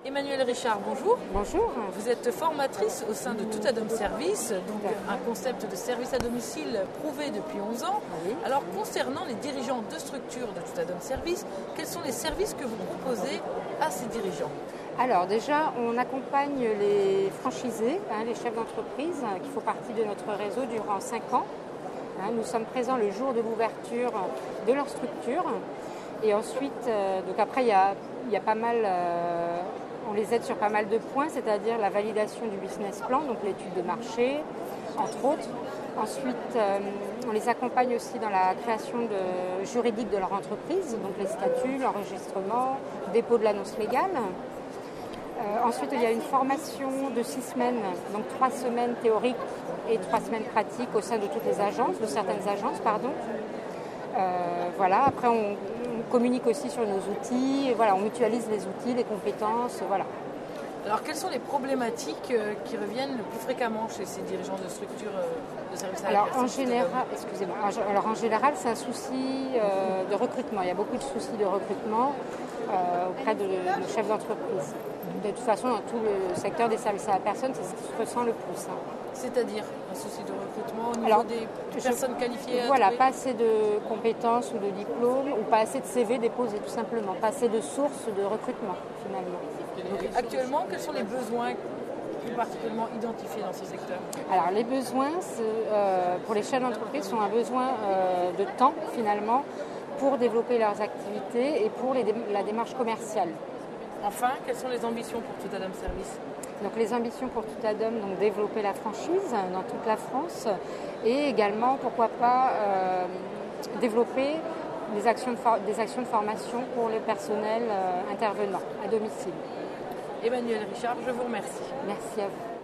Emmanuelle Richard, bonjour. Bonjour. Vous êtes formatrice au sein de Tout Adam Service, donc un concept de service à domicile prouvé depuis 11 ans. Oui. Alors concernant les dirigeants de structure de Tout Adam Service, quels sont les services que vous proposez à ces dirigeants? Alors déjà, on accompagne les franchisés, les chefs d'entreprise qui font partie de notre réseau durant 5 ans. Nous sommes présents le jour de l'ouverture de leur structure. Et ensuite, donc après, il y a pas mal, on les aide sur pas mal de points, c'est-à-dire la validation du business plan, donc l'étude de marché, entre autres. Ensuite, on les accompagne aussi dans la création juridique de leur entreprise, donc les statuts, l'enregistrement, dépôt de l'annonce légale. Ensuite, il y a une formation de 6 semaines, donc 3 semaines théoriques et 3 semaines pratiques au sein de toutes les agences, de certaines agences, pardon. Voilà. Après, on communique aussi sur nos outils, on mutualise les outils, les compétences, voilà. Alors, quelles sont les problématiques qui reviennent le plus fréquemment chez ces dirigeants de structures de services à la personne? En général, c'est un souci de recrutement. Il y a beaucoup de soucis de recrutement auprès de chefs d'entreprise. De toute façon, dans tout le secteur des services à la personne, c'est ce qui se ressent le plus. C'est-à-dire un souci de recrutement au niveau des personnes qualifiées? Voilà, pas assez de compétences ou de diplômes, ou pas assez de CV déposés, tout simplement. Pas assez de sources de recrutement, finalement. Donc, actuellement, quels sont les besoins plus particulièrement identifiés dans ce secteur? Alors, les besoins, pour les chefs d'entreprise, sont un besoin de temps, finalement, pour développer leurs activités et pour la démarche commerciale. Enfin, quelles sont les ambitions pour Tout Adam Service? Donc les ambitions pour Tout Adam, donc développer la franchise dans toute la France et également, pourquoi pas, développer des actions de formation pour le personnel intervenant à domicile. Emmanuelle Richard, je vous remercie. Merci à vous.